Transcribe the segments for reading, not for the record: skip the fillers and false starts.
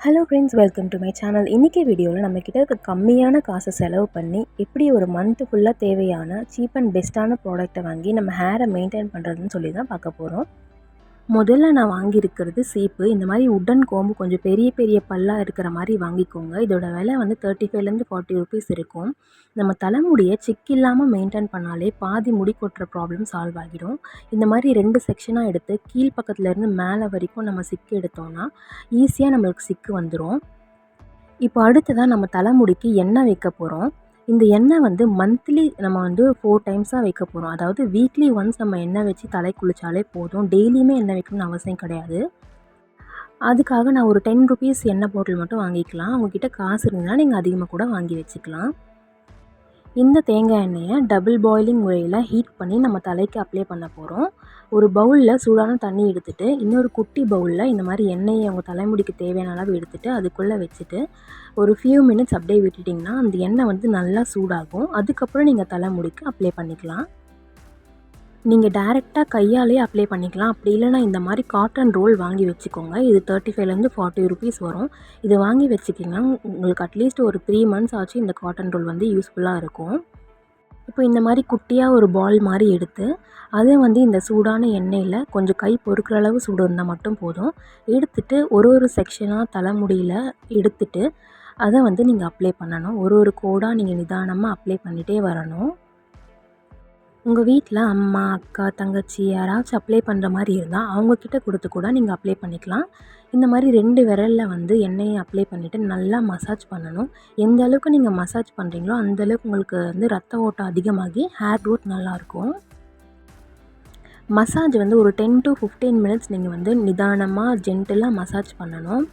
Hello friends, welcome to my channel. இன்றைக்கி வீடியோவில் நம்மக்கிட்ட இருக்க கம்மியான காசை செலவு பண்ணி எப்படி ஒரு மந்த்து ஃபுல்லாக தேவையான சீப் அண்ட் பெஸ்ட்டான ப்ராடக்ட்டை வாங்கி நம்ம ஹேரை மெயின்டைன் பண்ணுறதுன்னு சொல்லி தான் பார்க்க போகிறோம். முதல்ல நான் வாங்கியிருக்கிறது சீப்பு. இந்த மாதிரி உட்டன் கோம்பு கொஞ்சம் பெரிய பெரிய பல்லாக இருக்கிற மாதிரி வாங்கிக்கோங்க. இதோட விலை வந்து 35லேருந்து 40 ருபீஸ் இருக்கும். நம்ம தலைமுடியை சிக் இல்லாமல் மெயின்டைன் பண்ணாலே பாதி முடி கொட்டுற ப்ராப்ளம் சால்வ் ஆகிடும். இந்த மாதிரி 2 செக்ஷனாக எடுத்து கீழ் பக்கத்துலேருந்து மேலே வரைக்கும் நம்ம சிக்கு எடுத்தோம்னா ஈஸியாக நம்மளுக்கு சிக்கு வந்துடும். இப்போ அடுத்ததாக நம்ம தலைமுடிக்கு எண்ணெய் வைக்க போகிறோம். இந்த எண்ணெய் வந்து மந்த்லி நம்ம வந்து 4 டைம்ஸாக வைக்க போகிறோம். அதாவது வீக்லி ஒன்ஸ் நம்ம எண்ணெய் வச்சு தலை குளித்தாலே போதும். டெய்லியுமே எண்ணெய் வைக்கணும்னு அவசியம் கிடையாது. அதுக்காக நான் ஒரு 10 ருபீஸ் எண்ணெய் பாட்டில் மட்டும் வாங்கிக்கலாம். உங்ககிட்ட காசு இருந்ததுன்னா நீங்கள் அதிகமாக கூட வாங்கி வச்சுக்கலாம். இந்த தேங்காய் எண்ணெயை டபுள் பாயிலிங் முறையில் ஹீட் பண்ணி நம்ம தலைக்கு அப்ளை பண்ண போகிறோம். ஒரு பவுலில் சூடான தண்ணி எடுத்துகிட்டு இன்னொரு குட்டி பவுலில் இந்த மாதிரி எண்ணெயை உங்கள் தலைமுடிக்கு தேவையான அளவு எடுத்துகிட்டு அதுக்குள்ளே வச்சுட்டு ஒரு ஃபியூ மினிட்ஸ் அப்படியே விட்டுட்டிங்கன்னா அந்த எண்ணெய் வந்து நல்லா சூடாகும். அதுக்கப்புறம் நீங்கள் தலைமுடிக்கு அப்ளை பண்ணிக்கலாம். நீங்கள் டைரெக்டாக கையாலேயே அப்ளை பண்ணிக்கலாம். அப்படி இல்லைனா இந்த மாதிரி காட்டன் ரோல் வாங்கி வச்சுக்கோங்க. இது 35லேருந்து 40 ருபீஸ் வரும். இது வாங்கி வச்சுக்கிங்கன்னா உங்களுக்கு அட்லீஸ்ட் ஒரு 3 மந்த்ஸ் ஆச்சு இந்த காட்டன் ரோல் வந்து யூஸ்ஃபுல்லாக இருக்கும். இப்போ இந்த மாதிரி குட்டியாக ஒரு பால் மாதிரி எடுத்து அதை வந்து இந்த சூடான எண்ணெயில் கொஞ்சம் கை பொறுக்கிற அளவு சூடு இருந்தால் மட்டும் போதும். எடுத்துகிட்டு ஒரு செக்ஷனாக தலைமுடியில் எடுத்துகிட்டு அதை வந்து நீங்கள் அப்ளை பண்ணணும். ஒரு கோடாக நீங்கள் நிதானமாக அப்ளை பண்ணிகிட்டே வரணும். உங்கள் வீட்டில் அம்மா, அக்கா, தங்கச்சி யாராச்சும் அப்ளை பண்ணுற மாதிரி இருந்தால் அவங்கக்கிட்ட கொடுத்து கூட நீங்கள் அப்ளை பண்ணிக்கலாம். இந்த மாதிரி 2 விரலில் வந்து எண்ணெயை அப்ளை பண்ணிவிட்டு நல்லா மசாஜ் பண்ணணும். எந்த அளவுக்கு நீங்கள் மசாஜ் பண்ணுறீங்களோ அந்தளவுக்கு உங்களுக்கு வந்து ரத்த ஓட்டம் அதிகமாகி ஹேர் க்ரோத் நல்லாயிருக்கும். மசாஜ் வந்து ஒரு 10 to 15 மினிட்ஸ் நீங்கள் வந்து நிதானமாக ஜென்டிலாக மசாஜ் பண்ணணும்.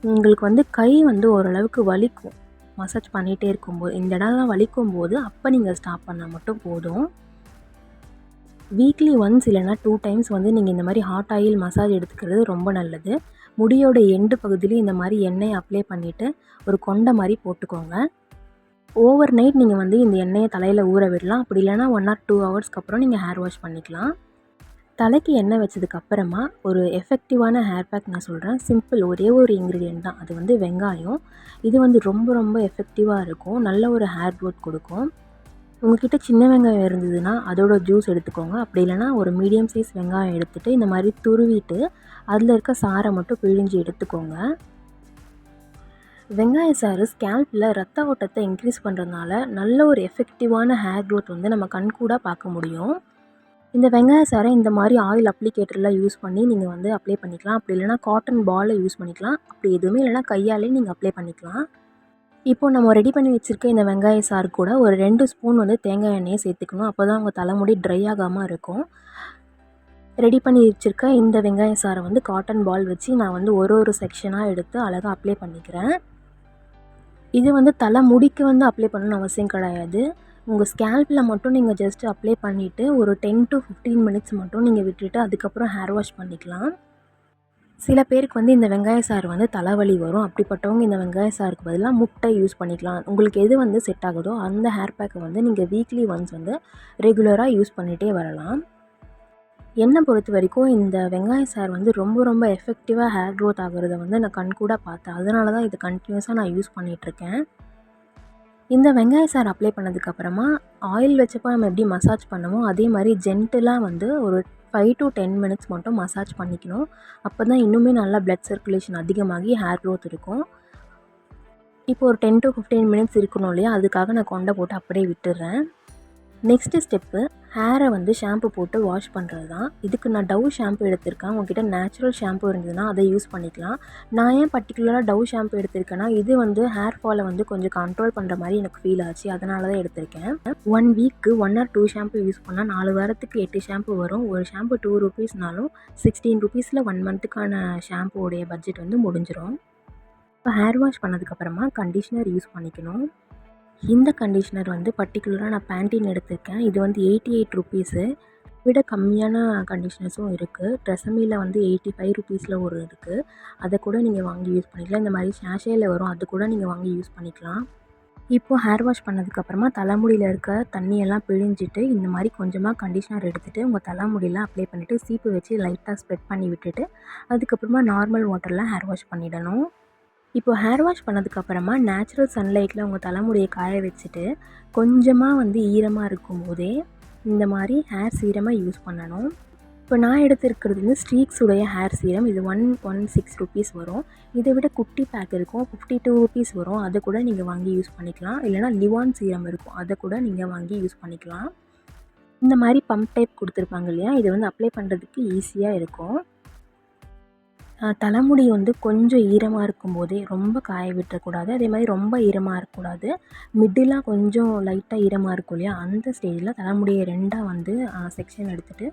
உங்களுக்கு வந்து கை வந்து ஓரளவுக்கு வலிக்கும் மசாஜ் பண்ணிகிட்டே இருக்கும்போது. இந்த இடம்லாம் வலிக்கும் போது அப்போ நீங்கள் ஸ்டாப் பண்ணால் மட்டும் போதும். வீக்லி ஒன்ஸ் இல்லைனா 2 டைம்ஸ் வந்து நீங்கள் இந்த மாதிரி ஹாட் ஆயில் மசாஜ் எடுத்துக்கிறது ரொம்ப நல்லது. முடியோட எண்டு பகுதியிலையும் இந்த மாதிரி எண்ணெயை அப்ளை பண்ணிவிட்டு ஒரு கொண்டை மாதிரி போட்டுக்கோங்க. ஓவர் நைட் நீங்கள் வந்து இந்த எண்ணெயை தலையில் ஊற விடலாம். அப்படி இல்லைனா 1 or 2 ஹவர்ஸ்க்கு அப்புறம் நீங்கள் ஹேர் வாஷ் பண்ணிக்கலாம். தலைக்கு எண்ணெய் வச்சதுக்கப்புறமா ஒரு எஃபெக்டிவான ஹேர் பேக் நான் சொல்கிறேன். சிம்பிள், ஒரே ஒரு இன்க்ரீடியன்ட் தான். அது வந்து வெங்காயம். இது வந்து ரொம்ப எஃபெக்டிவாக இருக்கும். நல்ல ஒரு ஹேர் க்ரோத் கொடுக்கும். உங்கள்கிட்ட சின்ன வெங்காயம் இருந்ததுன்னா அதோட ஜூஸ் எடுத்துக்கோங்க. அப்படி இல்லைனா ஒரு மீடியம் சைஸ் வெங்காயம் எடுத்துகிட்டு இந்த மாதிரி துருவிட்டு அதில் இருக்க சாறை மட்டும் பிழிஞ்சு எடுத்துக்கோங்க. வெங்காய சாறு ஸ்கேல்பில் ரத்த ஓட்டத்தை இன்க்ரீஸ் பண்ணுறதுனால நல்ல ஒரு எஃபெக்டிவான ஹேர் க்ரோத் வந்து நம்ம கண்கூடாக பார்க்க முடியும். இந்த வெங்காய சாறை இந்த மாதிரி ஆயில் அப்ளிகேட்டரில் யூஸ் பண்ணி நீங்கள் வந்து அப்ளை பண்ணிக்கலாம். அப்படி இல்லைனா காட்டன் பாலை யூஸ் பண்ணிக்கலாம். அப்படி எதுவுமே இல்லைனா கையாலே நீங்கள் அப்ளை பண்ணிக்கலாம். இப்போது நம்ம ரெடி பண்ணி வச்சுருக்க இந்த வெங்காய சாறு கூட ஒரு 2 ஸ்பூன் வந்து தேங்காய் எண்ணெயை சேர்த்துக்கணும். அப்போ தான் உங்கள் தலைமுடி ட்ரை ஆகாமல் இருக்கும். ரெடி பண்ணி வச்சுருக்க இந்த வெங்காய சாறை வந்து காட்டன் பால் வச்சு நான் வந்து ஒரு செக்ஷனாக எடுத்து அழகாக அப்ளை பண்ணிக்கிறேன். இது வந்து தலைமுடிக்கு வந்து அப்ளை பண்ணணும்னு அவசியம் கிடையாது. உங்கள் ஸ்கேல்பில் மட்டும் நீங்கள் ஜஸ்ட் அப்ளை பண்ணிவிட்டு ஒரு 10 to 15 மினிட்ஸ் மட்டும் நீங்கள் விட்டுட்டு அதுக்கப்புறம் ஹேர் வாஷ் பண்ணிக்கலாம். சில பேருக்கு வந்து இந்த வெங்காய சாறு வந்து தலைவலி வரும். அப்படிப்பட்டவங்க இந்த வெங்காய சாருக்கு பதிலாக முட்டை யூஸ் பண்ணிக்கலாம். உங்களுக்கு எது வந்து செட் ஆகுதோ அந்த ஹேர் பேக்கை வந்து நீங்கள் வீக்லி ஒன்ஸ் வந்து ரெகுலராக யூஸ் பண்ணிகிட்டே வரலாம். என்னை பொறுத்த வரைக்கும் இந்த வெங்காய சாறு வந்து ரொம்ப எஃபெக்டிவாக ஹேர் க்ரோத் ஆகிறத வந்து நான் கண்கூட பார்த்தேன். அதனால தான் இது கண்டினியூஸாக நான் யூஸ் பண்ணிகிட்ருக்கேன். இந்த வெங்காய சாறு அப்ளை பண்ணதுக்கப்புறமா ஆயில் வச்சப்போ நம்ம எப்படி மசாஜ் பண்ணமோ அதே மாதிரி ஜென்டிலாக வந்து ஒரு 5 to 10 மினிட்ஸ் மட்டும் மசாஜ் பண்ணிக்கணும். அப்போ தான் இன்னுமே நல்லா பிளட் சர்க்குலேஷன் அதிகமாகி ஹேர் க்ரோத் இருக்கும். இப்போ ஒரு 10 to 15 மினிட்ஸ் இருக்கணும் இல்லையா, அதுக்காக நான் கொண்டை போட்டு அப்படியே விட்டுடுறேன். நெக்ஸ்ட்டு ஸ்டெப்பு ஹேரை வந்து ஷாம்பு போட்டு வாஷ் பண்ணுறது தான். இதுக்கு நான் டவ் ஷாம்பு எடுத்திருக்கேன். உங்கள்கிட்ட நேச்சுரல் ஷாம்பு இருந்ததுன்னா அதை யூஸ் பண்ணிக்கலாம். நான் ஏன் பர்டிகுலராக டவ் ஷாம்பு எடுத்திருக்கேன்னா இது வந்து ஹேர் ஃபாலை வந்து கொஞ்சம் கண்ட்ரோல் பண்ணுற மாதிரி எனக்கு ஃபீல் ஆச்சு. அதனால தான் எடுத்திருக்கேன். 1 வீக்கு 1 or 2 ஷாம்பு யூஸ் பண்ணால் 4 வாரத்துக்கு 8 ஷாம்பு வரும். ஒரு ஷாம்பு 2 ருபீஸ்னாலும் 16 ருபீஸில் 1 மந்த்துக்கான ஷாம்புவோடைய பட்ஜெட் வந்து முடிஞ்சிடும். இப்போ ஹேர் வாஷ் பண்ணதுக்கப்புறமா கண்டிஷ்னர் யூஸ் பண்ணிக்கணும். இந்த கண்டிஷ்னர் வந்து பர்டிகுலராக நான் பேண்டீன் எடுத்திருக்கேன். இது வந்து 88 ருபீஸு. விட கம்மியான கண்டிஷ்னர்ஸும் இருக்குது. ட்ரெஸமியில் வந்து 85 ருபீஸில் ஒரு இருக்குது. அதை கூட நீங்கள் வாங்கி யூஸ் பண்ணிக்கலாம். இந்த மாதிரி சாஷேயில் வரும், அது கூட நீங்கள் வாங்கி யூஸ் பண்ணிக்கலாம். இப்போது ஹேர் வாஷ் பண்ணதுக்கப்புறமா தலைமுடியில் இருக்க தண்ணியெல்லாம் பிழிஞ்சிட்டு இந்த மாதிரி கொஞ்சமாக கண்டிஷ்னர் எடுத்துகிட்டு உங்கள் தலைமுடியில் அப்ளை பண்ணிவிட்டு சீப்பு வச்சு லைட்டாக ஸ்ப்ரெட் பண்ணி விட்டுட்டு அதுக்கப்புறமா நார்மல் வாட்டரில் ஹேர் வாஷ் பண்ணிடணும். இப்போ ஹேர் வாஷ் பண்ணதுக்கப்புறமா நேச்சுரல் சன்லைட்டில் உங்கள் தலைமுடியை காய வச்சுட்டு கொஞ்சமாக வந்து ஈரமாக இருக்கும்போதே இந்த மாதிரி ஹேர் சீரமை யூஸ் பண்ணணும். இப்போ நான் எடுத்துருக்கிறது வந்து ஸ்ட்ரீக்ஸ் உடைய ஹேர் சீரம். இது 116 ருபீஸ் வரும். இதை விட குட்டி பேக் இருக்கும், 52 ருபீஸ் வரும். அதை கூட நீங்கள் வாங்கி யூஸ் பண்ணிக்கலாம். இல்லைனா லிவான் சீரம் இருக்கும், அதை கூட நீங்கள் வாங்கி யூஸ் பண்ணிக்கலாம். இந்த மாதிரி பம்ப் டைப் கொடுத்துருப்பாங்க இல்லையா, இது வந்து அப்ளை பண்ணுறதுக்கு ஈஸியாக இருக்கும். தலைமுடி வந்து கொஞ்சம் ஈரமாக இருக்கும்போதே ரொம்ப காய விட்டுறக்கூடாது, அதே மாதிரி ரொம்ப ஈரமாக இருக்கக்கூடாது. மிடிலாக கொஞ்சம் லைட்டாக ஈரமாக இருக்கும் இல்லையா, அந்த ஸ்டேஜில் தலைமுடியை ரெண்டாக வந்து செக்ஷன் எடுத்துகிட்டு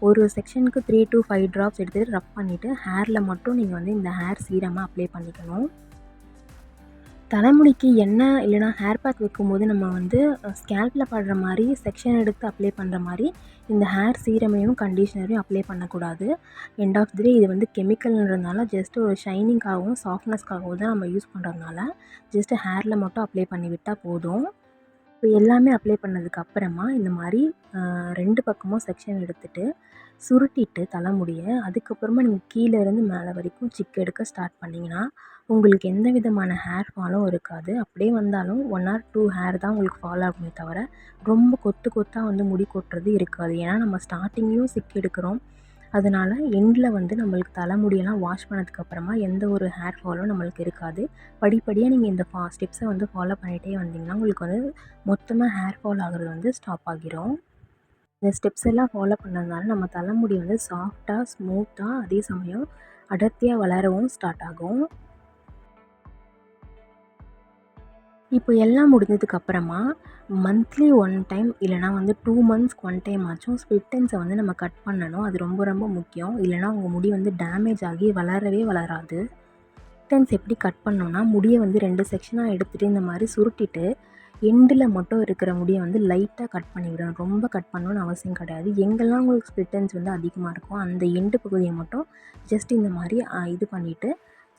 ஒரு செக்ஷனுக்கு 3 to 5 ட்ராப்ஸ் எடுத்துகிட்டு ரப் பண்ணிவிட்டு ஹேரில் மட்டும் நீங்கள் வந்து இந்த ஹேர் சீரமாக அப்ளை பண்ணிக்கணும். தலைமுடிக்கு எண்ணெய் இல்லைனா ஹேர் பேக் வைக்கும்போது நம்ம வந்து ஸ்கேல்பில் படுற மாதிரி செக்ஷன் எடுத்து அப்ளை பண்ணுற மாதிரி இந்த ஹேர் சீரமையும் கண்டிஷ்னரையும் அப்ளை பண்ணக்கூடாது. எண்ட் ஆஃப் தி டே இது வந்து கெமிக்கல்ன்றதுனால ஜஸ்ட் ஒரு ஷைனிங்காகவும் சாஃப்ட்னஸ்க்காகவும் தான் நம்ம யூஸ் பண்ணுறதுனால ஜஸ்ட்டு ஹேரில் மட்டும் அப்ளை பண்ணி விட்டால் போதும். இப்போ எல்லாமே அப்ளை பண்ணதுக்கப்புறமா இந்த மாதிரி 2 பக்கமும் செக்ஷன் எடுத்துகிட்டு சுருட்டிட்டு தலைமுடியை அதுக்கப்புறமா நீங்கள் கீழே இருந்து மேலே வரைக்கும் சிக்கு எடுக்க ஸ்டார்ட் பண்ணிங்கன்னா உங்களுக்கு எந்த விதமான ஹேர் ஃபாலும் இருக்காது. அப்படியே வந்தாலும் 1 or 2 ஹேர் தான் உங்களுக்கு ஃபால் ஆகுமே தவிர ரொம்ப கொத்து கொத்தாக வந்து முடி கொட்டுறது இருக்காது. ஏன்னா நம்ம ஸ்டார்டிங்லேயும் சிக்கு எடுக்கிறோம். அதனால் எண்டில் வந்து நம்மளுக்கு தலைமுடியெல்லாம் வாஷ் பண்ணதுக்கப்புறமா எந்த ஒரு ஹேர் ஃபாலும் நம்மளுக்கு இருக்காது. படிப்படியாக நீங்கள் இந்த ஸ்டெப்ஸை வந்து ஃபாலோ பண்ணிகிட்டே வந்தீங்கன்னா உங்களுக்கு வந்து மொத்தமாக ஹேர் ஃபால் ஆகிறது வந்து ஸ்டாப் ஆகிரும். இந்த ஸ்டெப்ஸ் எல்லாம் ஃபாலோ பண்ணதுனால நம்ம தலைமுடி வந்து சாஃப்டாக, ஸ்மூத்தாக, அதே சமயம் அடர்த்தியாக வளரவும் ஸ்டார்ட் ஆகும். இப்போ எல்லாம் முடிஞ்சதுக்கப்புறமா மந்த்லி 1 டைம் இல்லைனா வந்து 2 மந்த்ஸ்க்கு 1 டைம் ஆச்சும் ஸ்ப்ளிட் எண்ட்ஸை வந்து நம்ம கட் பண்ணணும். அது ரொம்ப ரொம்ப முக்கியம். இல்லைனா உங்கள் முடி வந்து டேமேஜ் ஆகி வளரவே வளராது. ஸ்ப்ளிட் எண்ட்ஸ் எப்படி கட் பண்ணோன்னா முடியை வந்து 2 செக்ஷனாக எடுத்துகிட்டு இந்த மாதிரி சுருட்டிட்டு எண்டில் மட்டும் இருக்கிற முடியை வந்து லைட்டாக கட் பண்ணி விடணும். ரொம்ப கட் பண்ணணும்னு அவசியம் கிடையாது. எங்கெல்லாம் உங்களுக்கு ஸ்ப்ளிட் எண்ட்ஸ் வந்து அதிகமாக இருக்கும் அந்த எண்டு பகுதியை மட்டும் ஜஸ்ட் இந்த மாதிரி இது பண்ணிவிட்டு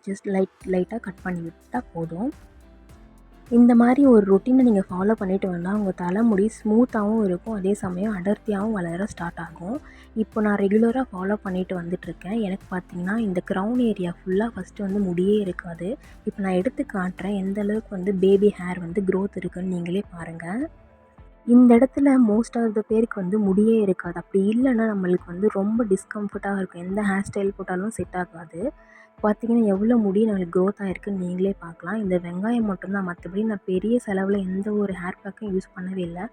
ஜஸ்ட் லைட்டாக கட் பண்ணி விட்டால் போதும். இந்த மாதிரி ஒரு ரொட்டீனை நீங்கள் ஃபாலோ பண்ணிட்டு வந்தால் உங்கள் தலைமுடி ஸ்மூத்தாகவும் இருக்கும், அதே சமயம் அடர்த்தியாகவும் வளர ஸ்டார்ட் ஆகும். இப்போ நான் ரெகுலராக ஃபாலோ பண்ணிட்டு வந்துட்டுருக்கேன். எனக்கு பார்த்திங்கன்னா இந்த க்ரௌன் ஏரியா ஃபுல்லாக ஃபஸ்ட்டு வந்து முடியே இருக்காது. இப்போ நான் எடுத்து காட்டுறேன் எந்த அளவுக்கு வந்து பேபி ஹேர் வந்து க்ரோத் இருக்குதுன்னு நீங்களே பாருங்கள். இந்த இடத்துல மோஸ்ட் ஆஃப் த பேருக்கு வந்து முடியே இருக்காது. அப்படி இல்லைன்னா நம்மளுக்கு வந்து ரொம்ப டிஸ்கம்ஃபர்ட்டாக இருக்கும். எந்த ஹேர் ஸ்டைல் போட்டாலும் செட் ஆகாது. பார்த்திங்கன்னா எவ்வளோ முடி நம்மளுக்கு க்ரோத் ஆகிருக்குன்னு நீங்களே பார்க்கலாம். இந்த வெங்காயம் மட்டும்தான், மற்றபடி நான் பெரிய செலவில் எந்த ஒரு ஹேர் பேக்கும் யூஸ் பண்ணவே இல்லை.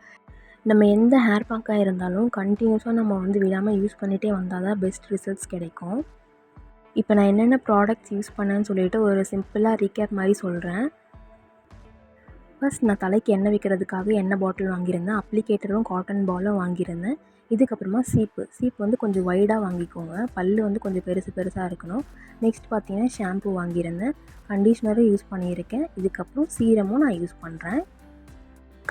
நம்ம எந்த ஹேர் பேக்காக இருந்தாலும் கண்டினியூஸாக நம்ம வந்து விடாமல் யூஸ் பண்ணிகிட்டே வந்தால் தான் பெஸ்ட் ரிசல்ட்ஸ் கிடைக்கும். இப்போ நான் என்னென்ன ப்ராடக்ட்ஸ் யூஸ் பண்ணேன்னு சொல்லிவிட்டு ஒரு சிம்பிளாக ரீகேப் மாதிரி சொல்கிறேன். ஃபர்ஸ்ட் நான் தலைக்கு எண்ணெய் வைக்கிறதுக்காக எண்ணெய் பாட்டில் வாங்கியிருந்தேன். அப்ளிகேட்டரும் காட்டன் பாலும் வாங்கியிருந்தேன். இதுக்கப்புறமா சீப்பு வந்து கொஞ்சம் வைடாக வாங்கிக்கோங்க. பல்லு வந்து கொஞ்சம் பெருசாக இருக்கணும். நெக்ஸ்ட் பார்த்திங்கன்னா ஷாம்பு வாங்கியிருந்தேன். கண்டிஷ்னரும் யூஸ் பண்ணியிருக்கேன். இதுக்கப்புறம் சீரமும் நான் யூஸ் பண்ணுறேன்.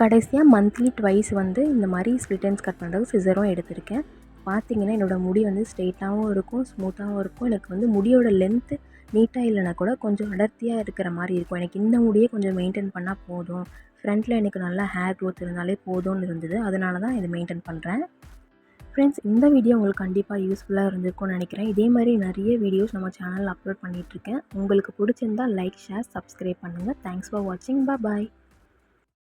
கடைசியாக மந்த்லி ட்வைஸ் வந்து இந்த மாதிரி ஸ்ப்ளிட் எண்ட்ஸ் கட் பண்ணுறதுக்கு சிசரும் எடுத்திருக்கேன். பார்த்திங்கன்னா என்னோடய முடி வந்து ஸ்ட்ரெயிட்டாகவும் இருக்கும், ஸ்மூத்தாகவும் இருக்கும். எனக்கு வந்து முடியோட லென்த்து நீட்டாக இல்லைனா கூட கொஞ்சம் அடர்த்தியாக இருக்கிற மாதிரி இருக்கும். எனக்கு இந்த முடியை கொஞ்சம் மெயின்டைன் பண்ணால் போதும், ஃப்ரண்ட்டில் எனக்கு நல்லா ஹேர் க்ரோத் இருந்தாலே போதும்னு இருந்தது. அதனால தான் இதை மெயின்டைன் பண்ணுறேன். ஃப்ரெண்ட்ஸ், இந்த வீடியோ உங்களுக்கு கண்டிப்பாக யூஸ்ஃபுல்லாக இருந்திருக்கும்னு நினைக்கிறேன். இதே மாதிரி நிறைய வீடியோஸ் நம்ம சேனலில் அப்லோட் பண்ணிகிட்ருக்கேன். உங்களுக்கு பிடிச்சிருந்தால் லைக், ஷேர், சப்ஸ்கிரைப் பண்ணுங்கள். தேங்க்ஸ் ஃபார் வாட்சிங். பாய்.